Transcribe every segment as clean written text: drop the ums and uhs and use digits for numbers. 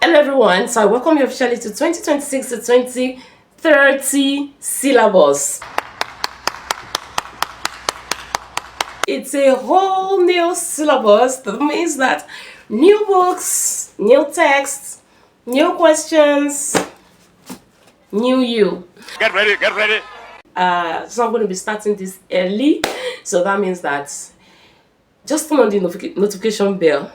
Hello everyone, so I welcome you officially to 2026 to 2030 syllabus. It's a whole new syllabus. That means that new books, new texts, new questions, new you. Get ready, get ready. So I'm going to be starting this early, so that means that just turn on the notification bell,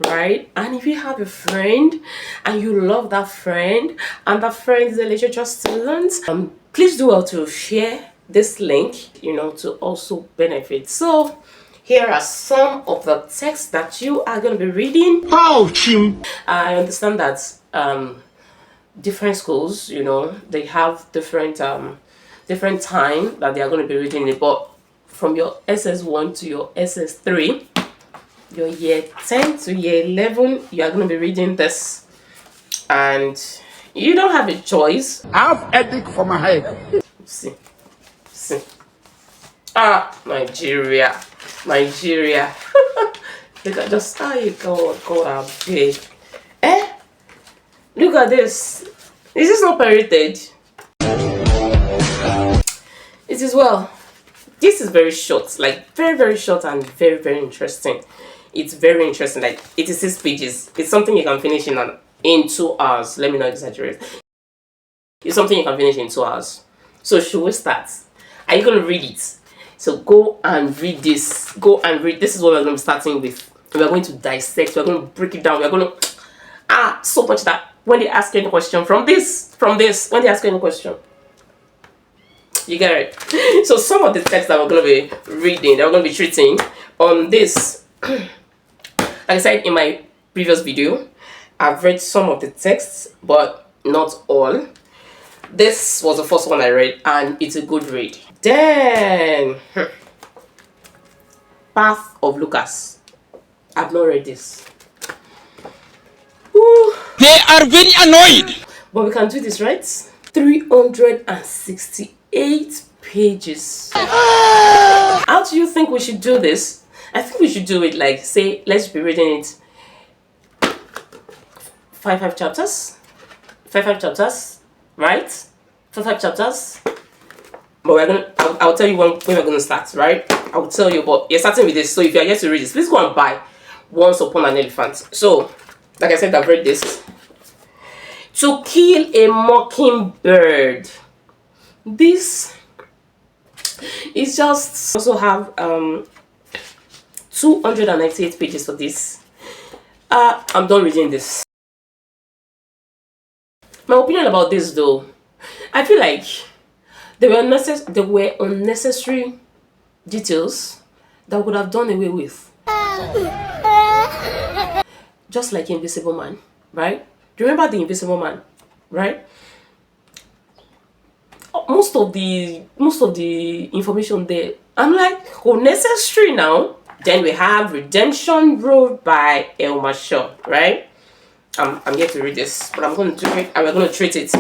right? And if you have a friend and you love that friend and that friend is a literature student, please do well to share this link, to also benefit. So here are some of the texts that you are going to be reading. I understand that different schools, they have different time that they are going to be reading it, but from your SS1 to your SS3, your year 10 to year 11, you are going to be reading this, and you don't have a choice. I have headache for my head. See. Nigeria. Look at just God, I'm big. Look at this. Is this not pirated? It is well. This is very short, like very short and very interesting. It's very interesting, like 86 pages. It's something you can finish in 2 hours. Let me not exaggerate. It's something you can finish in 2 hours. So should we start? Are you going to read it? So go and read this. Go and read. This is what we're going to be starting with. We're going to dissect. We're going to break it down. We're going to so much that when they ask you any question from this, when they ask you any question, you get it. So some of the texts that we're going to be reading, that we're going to be treating on this, like I said in my previous video, I've read some of the texts, but not all. This was the first one I read, and it's a good read. Then, Path of Lucas. I've not read this. Ooh. They are very annoyed. But we can do this, right? 368 pages. How do you think we should do this? I think we should do it like, say, let's be reading it 5 chapters. 5 chapters, right? 5 chapters. But I'll tell you when we're gonna start, right? I'll tell you, but you're starting with this. So if you're yet to read this, please go and buy Once Upon an Elephant. So, like I said, I've read this. To Kill a Mockingbird. This is just also have 298 pages for this. I'm done reading this. My opinion about this, though, I feel like there were unnecessary details that would have done away with. Just like Invisible Man, right? Do you remember the Invisible Man, right? Most of the information there, I'm like, unnecessary now. Then we have Redemption Road by Elma Shaw, right? I'm yet to read this, but I'm going to do it, and we're going to treat it.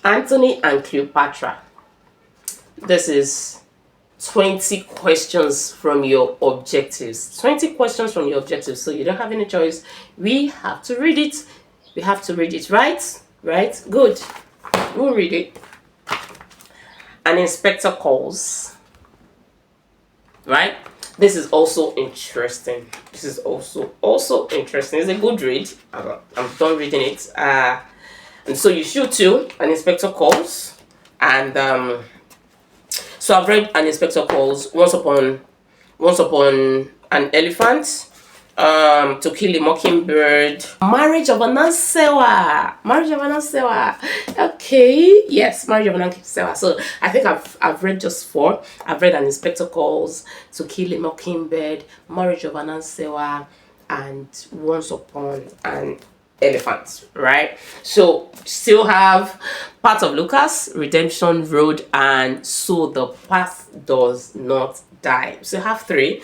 Antony and Cleopatra. This is 20 questions from your objectives. 20 questions from your objectives. So you don't have any choice. We have to read it. We have to read it, right? Right? Good. We'll read it. An inspector calls. Right? This is also interesting. This is also interesting. It's a good read. I'm done reading it. And so you should too. An inspector calls. And so I've read An Inspector Calls, Once Upon an Elephant, To Kill a Mockingbird, Marriage of Anansewa. Okay, yes, Marriage of Anansewa. So I think I've read just 4. I've read An Inspector Calls, To Kill a Mockingbird, Marriage of Anansewa, and Once Upon an Elephant, right? So still have Path of Lucas, Redemption Road, and So the Path Does Not Die. So you have 3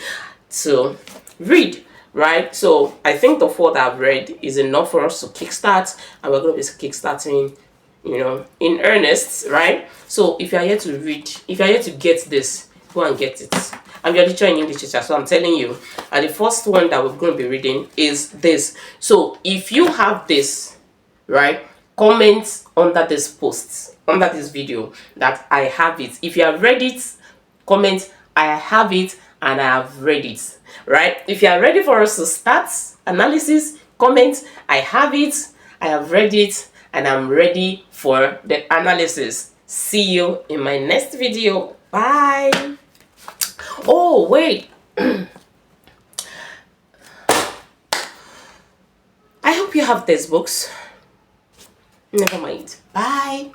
to read, right? So I think the 4 that I've read is enough for us to kickstart, and we're going to be kickstarting, in earnest, right? So if you're here to read, if you're here to get this, go and get it. I'm your teacher in English teacher, so I'm telling you. And the first one that we're going to be reading is this. So if you have this, right, comment under this post, under this video, that I have it. If you have read it, comment I have it and I have read it. Right? If you are ready for us to start analysis, comment I have it, I have read it, and I'm ready for the analysis. See you in my next video. Bye. Oh wait, I hope you have textbooks. Never mind. Bye.